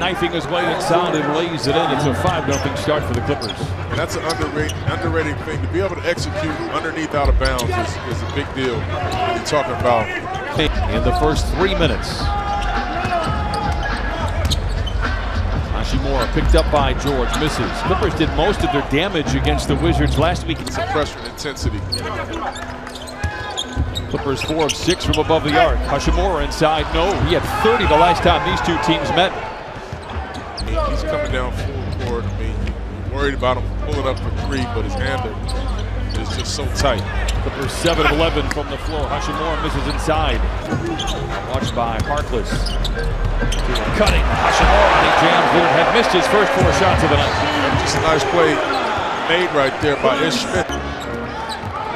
Knifing his way inside and lays it in. It's a 5-0 start for the Clippers. And that's an underrated thing. To be able to execute underneath out of bounds is a big deal when you're talking about. In the first 3 minutes. Hachimura picked up by George, misses. Clippers did most of their damage against the Wizards last week. Some pressure and intensity. Clippers 4 of 6 from above the arc. Hachimura inside, no. He had 30 the last time these two teams met. He's coming down full court. I mean, you're worried about him pulling up for three, but his handle is just so tight. Clippers 7 of 11 from the floor. Hachimura misses inside. Watched by Harkless. Cutting. Hachimura, he jams in. Had missed his first 4 shots of the night. Just a nice play made right there by Ish Smith.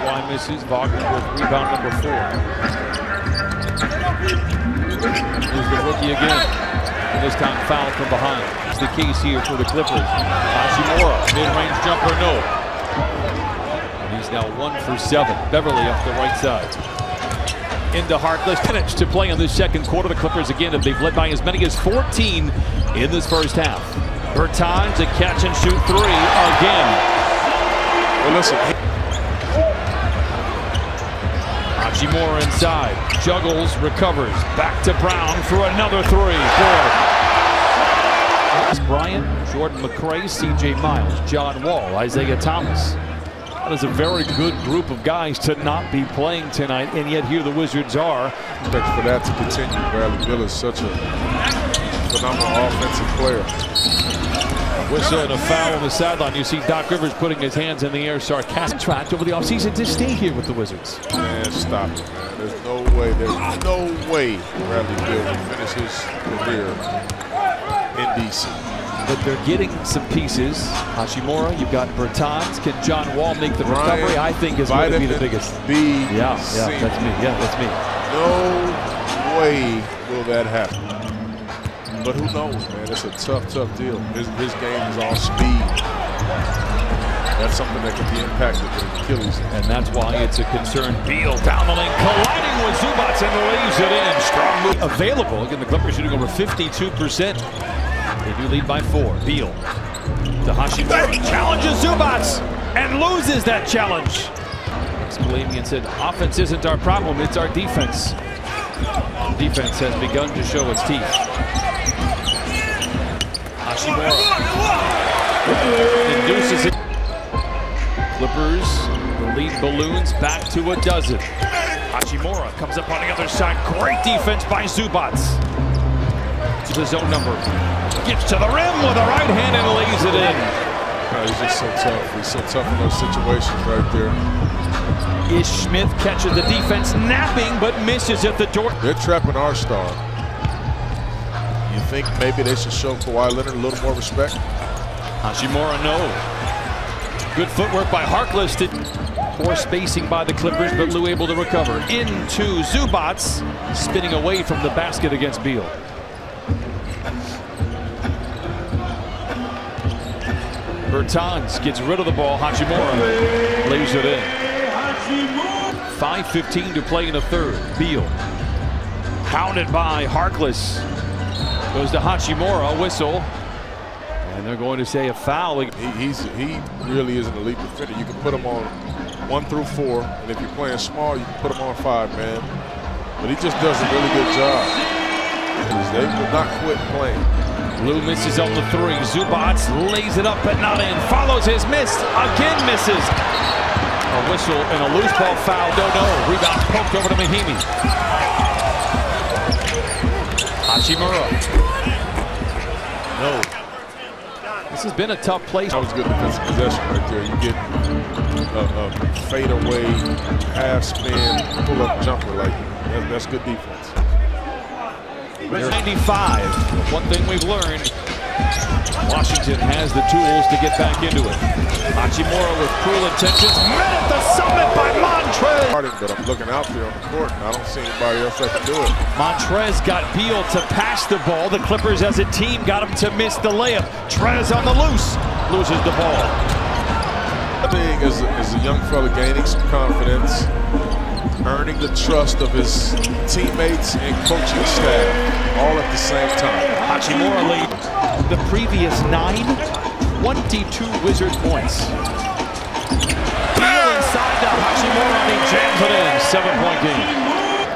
Why misses? Wagner with rebound number 4. Here's the rookie again. And this time foul from behind. It's the case here for the Clippers. Hachimura, mid-range jumper, no. And he's now 1 for 7. Beverly off the right side. Into Harkless. Minutes to play in this second quarter. The Clippers again, they've led by as many as 14 in this first half. Bertans a catch and shoot 3 again. Well, listen. Hachimura inside, juggles, recovers, back to Brown for another 3. Boy. Bryant, Jordan McRae, C.J. Miles, John Wall, Isaiah Thomas. That is a very good group of guys to not be playing tonight, and yet here the Wizards are. Expect for that to continue. Bradley Beal is such a phenomenal offensive player. Whistle and a foul on the sideline. You see Doc Rivers putting his hands in the air, sarcastic. Contract over the offseason to stay here with the Wizards. Man, stop it, man. There's no way Bradley Beal will finish his career in D.C. But they're getting some pieces. Hachimura, you've got Bertans. Can John Wall make the recovery? I think is going to be the biggest. Yeah, that's me. Yeah, that's me. No way will that happen. But who knows, man? It's a tough deal. His game is all speed. That's something that can be impacted with Achilles. And that's why it's a concern. Beal down the lane, colliding with Zubac and lays it in. Strong move available. Again, the Clippers shooting over 52%. They do lead by 4. Beal to Hachimura. Challenges Zubac and loses that challenge. Exclaiming said, offense isn't our problem, it's our defense. Defense has begun to show its teeth. Hachimura induces it. Clippers, the lead balloons back to a dozen. Hachimura comes up on the other side. Great defense by Zubac. To the zone number. Gets to the rim with a right hand and lays it in. He's just so tough. He's so tough in those situations right there. Ish Smith catches the defense napping but misses at the door. They're trapping our star. You think maybe they should show Kawhi Leonard a little more respect? Hachimura, no. Good footwork by Harkless. Poor spacing by the Clippers, but Lou able to recover. Into Zubac, spinning away from the basket against Beal. Bertans gets rid of the ball. Hachimura lays it in. 5:15 to play in the third. Beal pounded by Harkless. Goes to Hachimura, whistle. And they're going to say a foul. He really is an elite defender. You can put him on 1 through 4, and if you're playing small, you can put him on 5, man. But he just does a really good job. They will not quit playing. Lou misses on the 3. Zubac lays it up but not in. Follows his miss. Again misses. A whistle and a loose ball foul. No. Rebound poked over to Mahimi. Hachimura. No. This has been a tough place. That was good defensive possession right there. You get a fadeaway, half spin, pull-up jumper. That's good defense. 95. One thing we've learned, Washington has the tools to get back into it. Hachimura with cruel intentions, met at the summit by Montrez. But I'm looking out there on the court, and I don't see anybody else that can do it. Montrez got Beal to pass the ball. The Clippers as a team got him to miss the layup. Trez on the loose, loses the ball. I think as a young fella gaining some confidence, earning the trust of his teammates and coaching staff all at the same time. Hachimura lead the previous 22 Wizard points. Peel inside to Hachimura and he jams it in. 7-point game.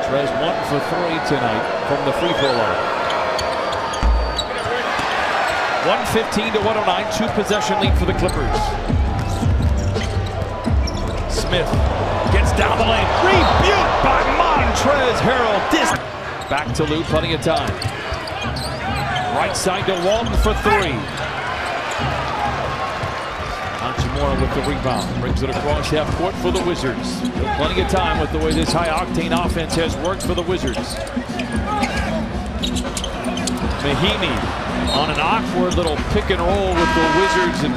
Trez 1 for 3 tonight from the free throw line. 115 to 109, 2-possession lead for the Clippers. Smith gets down the lane, rebuked by Montrezl Harrell. Back to Lou, plenty of time. Right side to Walton for 3. Hachimura with the rebound, brings it across half court for the Wizards. Plenty of time with the way this high-octane offense has worked for the Wizards. Mahimi on an awkward little pick and roll with the Wizards and